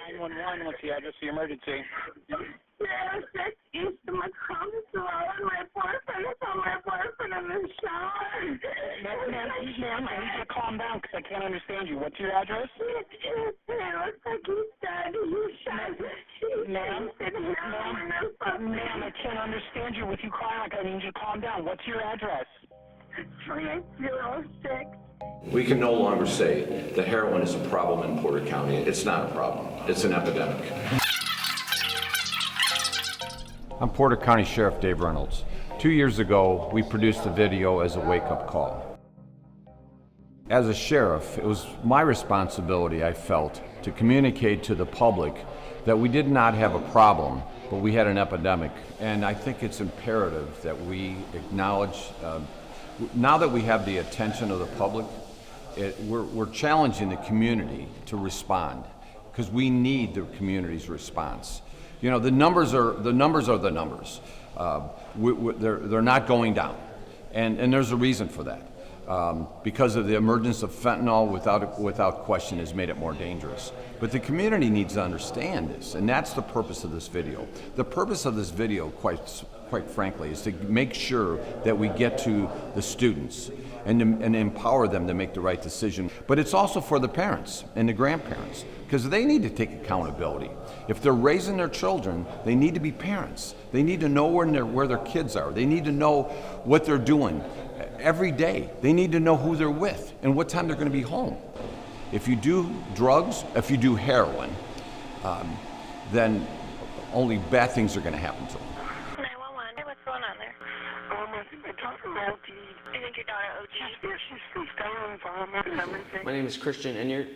911, what's the address of the emergency? 06 East Macomb Road. My boyfriend is on my boyfriend in the shower. Ma'am, I need you to calm down because I can't understand you. What's your address? It looks like he's dead. He's shot. Ma'am, I can't understand you. With you crying like I need you to calm down. What's your address? 306. We can no longer say that heroin is a problem in Porter County. It's not a problem. It's an epidemic. I'm Porter County Sheriff Dave Reynolds. 2 years ago, we produced a video as a wake-up call. As a sheriff, it was my responsibility, I felt, to communicate to the public that we did not have a problem, but we had an epidemic. And I think it's imperative that we acknowledge, now that we have the attention of the public, we're challenging the community to respond, because we need the community's response. You know, the numbers are the numbers. They're not going down, and there's a reason for that. Because of the emergence of fentanyl, without question, has made it more dangerous. But the community needs to understand this, and that's the purpose of this video. The purpose of this video, quite frankly, is to make sure that we get to the students and empower them to make the right decision. But it's also for the parents and the grandparents, because they need to take accountability. If they're raising their children, they need to be parents. They need to know where their kids are. They need to know what they're doing every day. They need to know who they're with and what time they're going to be home. If you do drugs, if you do heroin, then only bad things are going to happen to them. 911. What's going on there? My daughter OD. You think your daughter OG? Yeah, she's still down, vomit and everything. My name is Christian Enyart.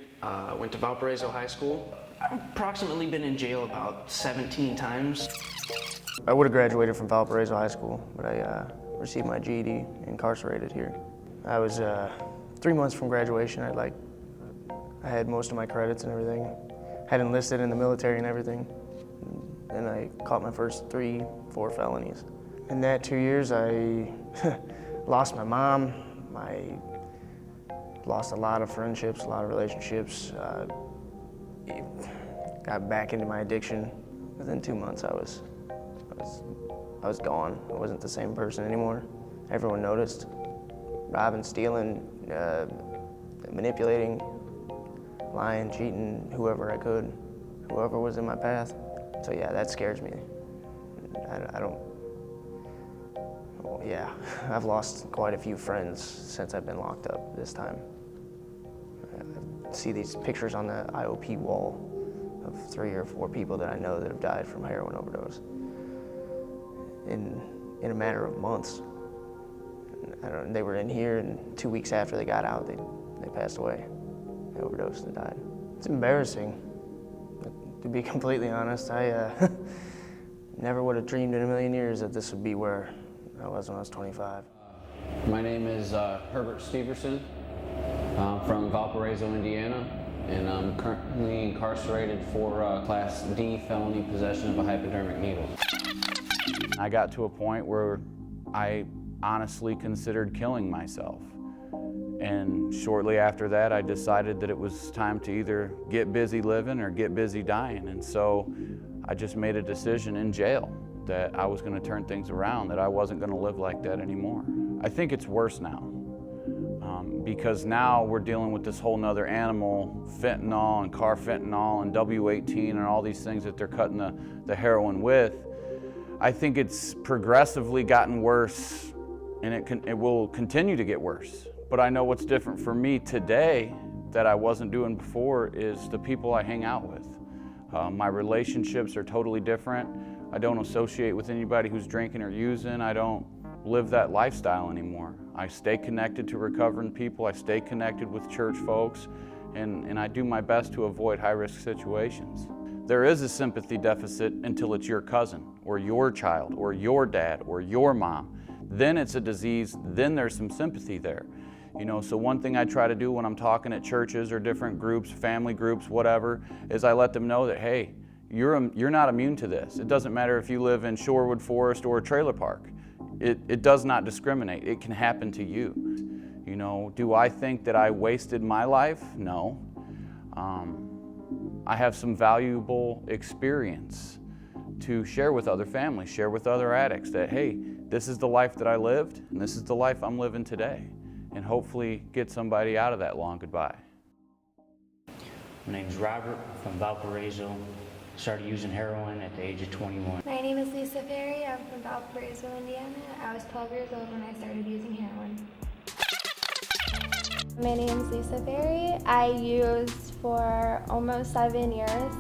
Went to Valparaiso High School. I've approximately been in jail about 17 times. I would have graduated from Valparaiso High School, but I received my GED incarcerated here. I was 3 months from graduation. I had most of my credits and everything. Had enlisted in the military and everything. And I caught my first 3-4 felonies. In that 2 years, I lost my mom. I lost a lot of friendships, a lot of relationships. Got back into my addiction. Within 2 months, I was gone. I wasn't the same person anymore. Everyone noticed. Robbing, stealing, manipulating, lying, cheating, whoever I could, whoever was in my path. So yeah, that scares me. Yeah, I've lost quite a few friends since I've been locked up this time. I see these pictures on the IOP wall of 3 or 4 people that I know that have died from heroin overdose in a matter of months. They were in here, and 2 weeks after they got out, they passed away. They overdosed and died. It's embarrassing, but to be completely honest. I never would have dreamed in a million years that this would be where I was when I was 25. My name is Herbert Steverson. I'm from Valparaiso, Indiana, and I'm currently incarcerated for Class D felony possession of a hypodermic needle. I got to a point where I honestly considered killing myself. And shortly after that, I decided that it was time to either get busy living or get busy dying. And so I just made a decision in jail that I was going to turn things around, that I wasn't going to live like that anymore. I think it's worse now, because now we're dealing with this whole nother animal, fentanyl and carfentanil and W18 and all these things that they're cutting the heroin with. I think it's progressively gotten worse, and it will continue to get worse. But I know what's different for me today that I wasn't doing before is the people I hang out with. My relationships are totally different. I don't associate with anybody who's drinking or using. I don't live that lifestyle anymore. I stay connected to recovering people. I stay connected with church folks, and I do my best to avoid high-risk situations. There is a sympathy deficit until it's your cousin or your child or your dad or your mom. Then it's a disease, then there's some sympathy there. You know, so one thing I try to do when I'm talking at churches or different groups, family groups, whatever, is I let them know that, hey, you're not immune to this. It doesn't matter if you live in Shorewood Forest or a trailer park. It does not discriminate. It can happen to you. You know, do I think that I wasted my life? No. I have some valuable experience to share with other families, share with other addicts that, hey, this is the life that I lived and this is the life I'm living today, and hopefully get somebody out of that long goodbye. My name's Robert from Valparaiso. Started using heroin at the age of 21. My name is Lisa Ferry. I'm from Valparaiso, Indiana. I was 12 years old when I started using heroin. My name is Lisa Ferry. I used for almost 7 years,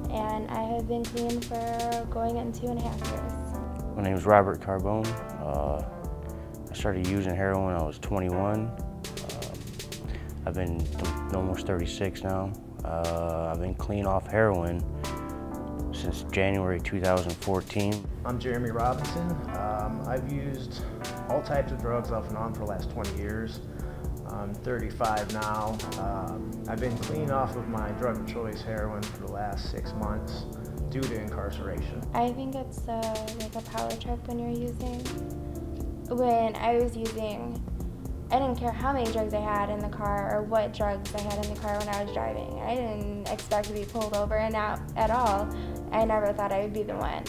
and I have been clean for going on 2.5 years. My name is Robert Carbone. I started using heroin when I was 21. I've been almost 36 now. I've been clean off heroin since January 2014. I'm Jeremy Robinson. I've used all types of drugs off and on for the last 20 years. I'm 35 now. I've been clean off of my drug of choice, heroin, for the last 6 months due to incarceration. I think it's like a power trip when you're using. When I was using, I didn't care how many drugs I had in the car or what drugs I had in the car when I was driving. I didn't expect to be pulled over and out at all. I never thought I would be the one.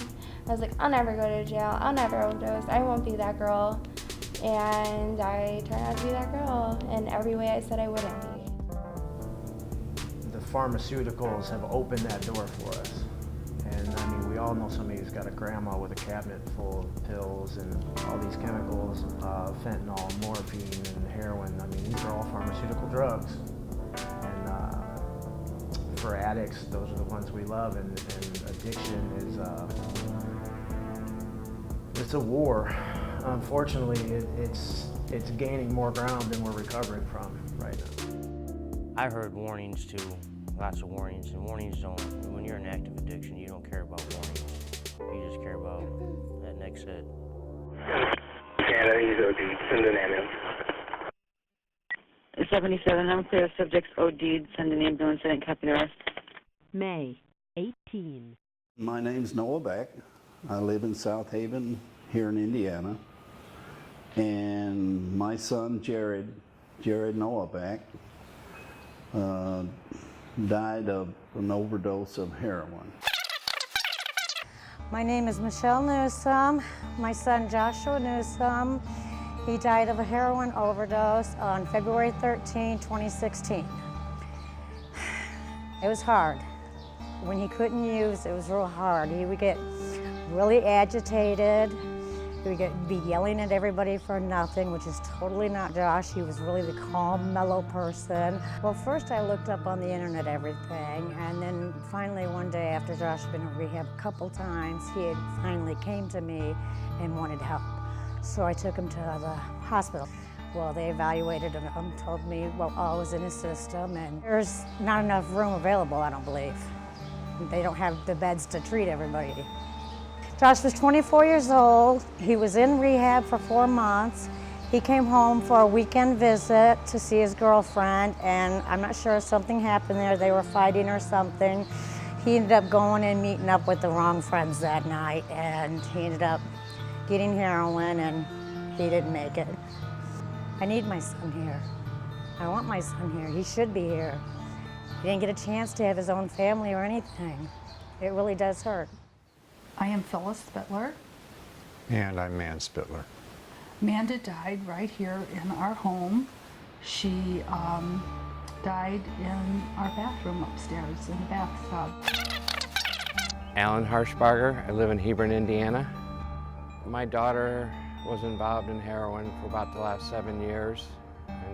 I was like, I'll never go to jail, I'll never overdose, I won't be that girl. And I turned out to be that girl in every way I said I wouldn't be. The pharmaceuticals have opened that door for us. And I mean, we all know somebody who's got a grandma with a cabinet full of pills and all these chemicals, fentanyl, morphine, and heroin. I mean, these are all pharmaceutical drugs. And for addicts, those are the ones we love. And addiction is, it's a war. Unfortunately, it's gaining more ground than we're recovering from right now. I heard warnings too, lots of warnings, and warnings don't, when you're in active addiction, you don't care about warnings. You just care about that next hit. Canada, he's OD'd. Send an ambulance. 77, I'm clear. Subject's OD'd. Send an ambulance. I didn't copy the rest. May 18. My name's Noah Beck. I live in South Haven here in Indiana. And my son, Jared Noah Beck, died of an overdose of heroin. My name is Michelle Newsome. My son, Joshua Newsome, he died of a heroin overdose on February 13, 2016. It was hard. When he couldn't use, it was real hard. He would get really agitated. He would be yelling at everybody for nothing, which is totally not Josh. He was really the calm, mellow person. Well, first I looked up on the internet everything, and then finally one day after Josh had been in rehab a couple times, he had finally came to me and wanted help. So I took him to the hospital. Well, they evaluated him, told me what all was in his system, and there's not enough room available, I don't believe. They don't have the beds to treat everybody. Josh was 24 years old. He was in rehab for 4 months. He came home for a weekend visit to see his girlfriend, and I'm not sure if something happened there. They were fighting or something. He ended up going and meeting up with the wrong friends that night, and he ended up getting heroin, and he didn't make it. I need my son here. I want my son here. He should be here. He didn't get a chance to have his own family or anything. It really does hurt. I am Phyllis Spittler. And I'm Man Spittler. Amanda died right here in our home. She died in our bathroom upstairs in the bathtub. Alan Harshbarger. I live in Hebron, Indiana. My daughter was involved in heroin for about the last 7 years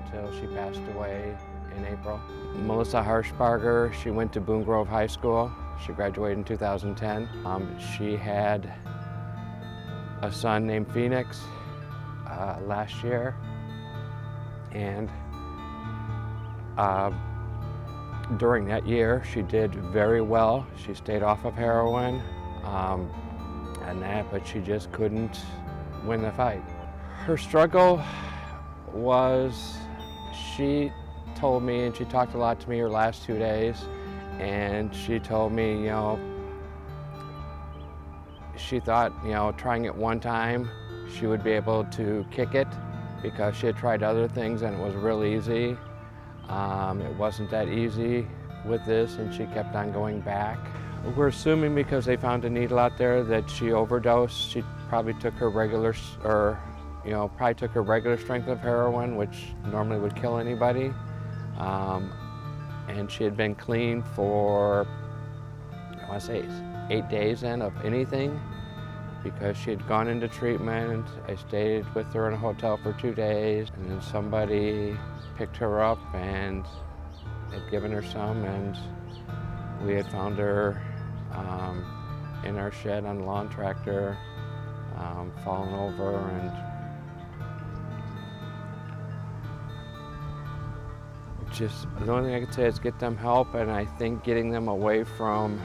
until she passed away in April. Melissa Harshbarger, she went to Boone Grove High School. She graduated in 2010. She had a son named Phoenix last year, and during that year she did very well. She stayed off of heroin but she just couldn't win the fight. Her struggle was, she told me, and she talked a lot to me her last 2 days, and she told me, you know, she thought, you know, trying it one time, she would be able to kick it because she had tried other things and it was real easy. It wasn't that easy with this, and she kept on going back. We're assuming because they found a needle out there that she overdosed. She probably took her regular, probably took her regular strength of heroin, which normally would kill anybody. And she had been clean for, I want to say, 8 days then of anything, because she had gone into treatment. I stayed with her in a hotel for 2 days, and then somebody picked her up and had given her some, and we had found her in our shed on a lawn tractor, fallen over, and just the only thing I could say is get them help, and I think getting them away from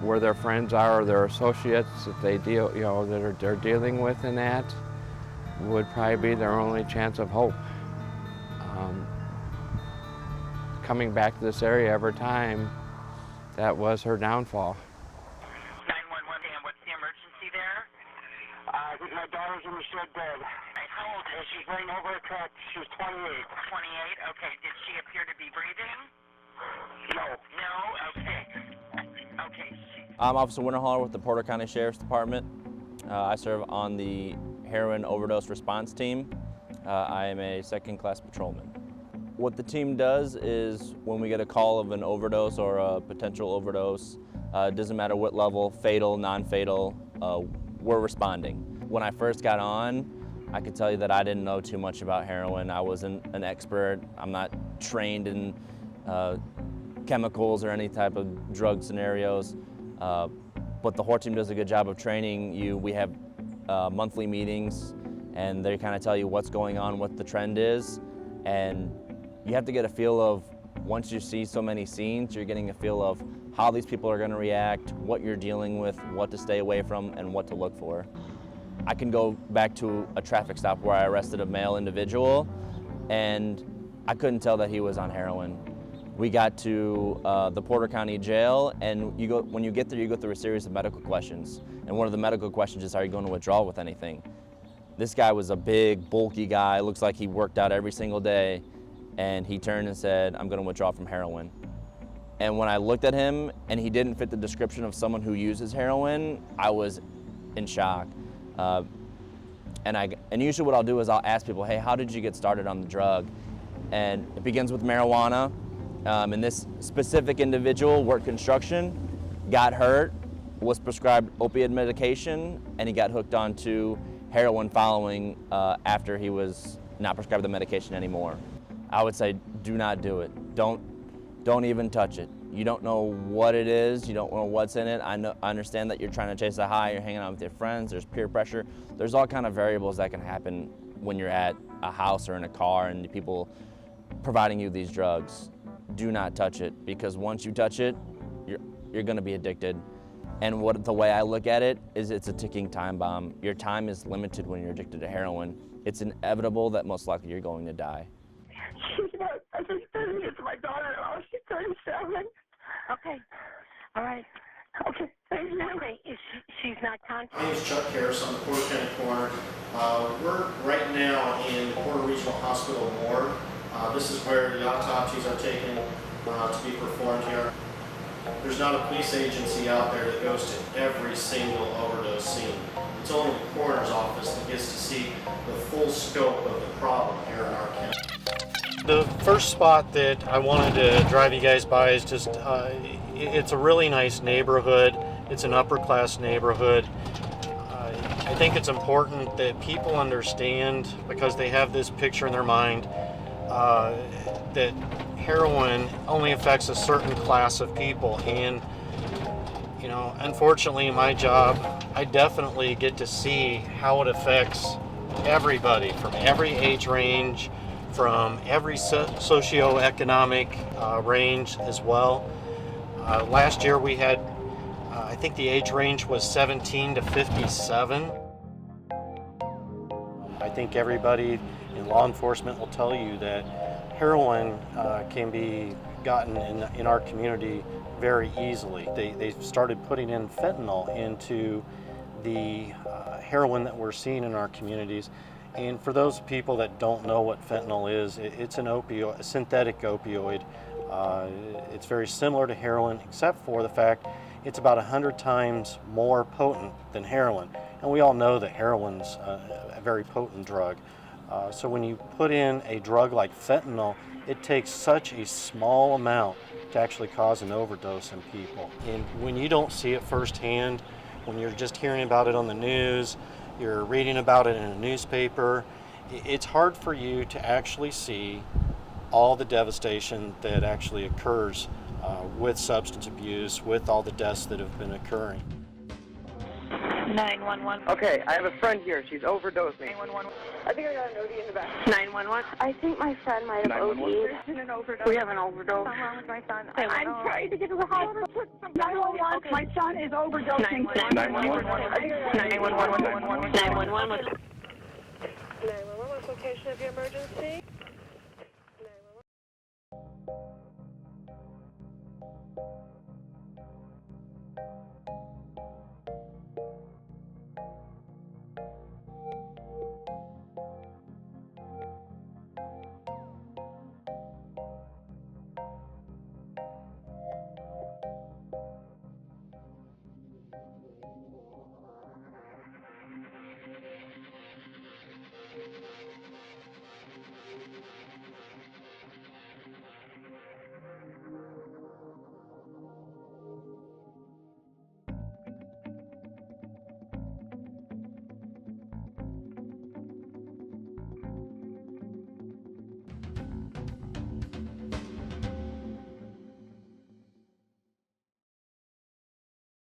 where their friends are or their associates that they deal, they're dealing with in that would probably be their only chance of hope. Coming back to this area every time, that was her downfall. 911, Dan, what's the emergency there? I think my daughter's in the shed dead. How old is she? She's laying over a crack. She's 28. 28, okay. Did she appear to be breathing? No. No? Okay. Okay. I'm Officer Winterhaller with the Porter County Sheriff's Department. I serve on the heroin overdose response team. I am a second-class patrolman. What the team does is when we get a call of an overdose or a potential overdose, it doesn't matter what level, fatal, non-fatal, we're responding. When I first got on, I could tell you that I didn't know too much about heroin. I wasn't an expert. I'm not trained in chemicals or any type of drug scenarios. But the HOR team does a good job of training you. We have monthly meetings, and they kind of tell you what's going on, what the trend is, and you have to get a feel of, once you see so many scenes, you're getting a feel of how these people are going to react, what you're dealing with, what to stay away from, and what to look for. I can go back to a traffic stop where I arrested a male individual, and I couldn't tell that he was on heroin. We got to the Porter County Jail, and when you get there, you go through a series of medical questions. And one of the medical questions is, are you going to withdraw with anything? This guy was a big, bulky guy, looks like he worked out every single day, and he turned and said, I'm going to withdraw from heroin. And when I looked at him and he didn't fit the description of someone who uses heroin, I was in shock. And usually what I'll do is I'll ask people, hey, how did you get started on the drug? And it begins with marijuana. And this specific individual worked construction, got hurt, was prescribed opiate medication, and he got hooked onto heroin following after he was not prescribed the medication anymore. I would say, do not do it. Don't even touch it. You don't know what it is. You don't know what's in it. I understand that you're trying to chase a high. You're hanging out with your friends. There's peer pressure. There's all kind of variables that can happen when you're at a house or in a car and the people providing you these drugs. Do not touch it, because once you touch it, you're going to be addicted. And the way I look at it is, it's a ticking time bomb. Your time is limited when you're addicted to heroin. It's inevitable that most likely you're going to die. She's about, I think, 30 years. My daughter-in-law, she's 37. Okay. All right. Okay, thank you. Okay, she's not conscious. My name is Chuck Harris on the Porter County Coroner. We're right now in Porter Regional Hospital morgue. This is where the autopsies are taken to be performed here. There's not a police agency out there that goes to every single overdose scene. It's only the coroner's office that gets to see the full scope of the problem here in our county. The first spot that I wanted to drive you guys by is just, it's a really nice neighborhood. It's an upper class neighborhood. I think it's important that people understand, because they have this picture in their mind, that heroin only affects a certain class of people. And, you know, unfortunately in my job, I definitely get to see how it affects everybody from every age range, from every socioeconomic range as well. Last year we had, I think the age range was 17 to 57. I think everybody in law enforcement will tell you that heroin can be gotten in our community very easily. They started putting in fentanyl into the heroin that we're seeing in our communities. And for those people that don't know what fentanyl is, it's an opioid, a synthetic opioid. It's very similar to heroin, except for the fact it's about 100 times more potent than heroin. And we all know that heroin's a very potent drug. So when you put in a drug like fentanyl, it takes such a small amount to actually cause an overdose in people. And when you don't see it firsthand, when you're just hearing about it on the news, you're reading about it in a newspaper, it's hard for you to actually see all the devastation that actually occurs with substance abuse, with all the deaths that have been occurring. 911. Okay, I have a friend here. She's overdosing. 911. I think I got an OD in the back. 911. I think my friend might have OD'd. There's been an overdose. We have an overdose. Something wrong with my son. I'm trying to get to the hospital. 911. Okay. My son is overdosing. 911. 911. 911. What's the location of your emergency?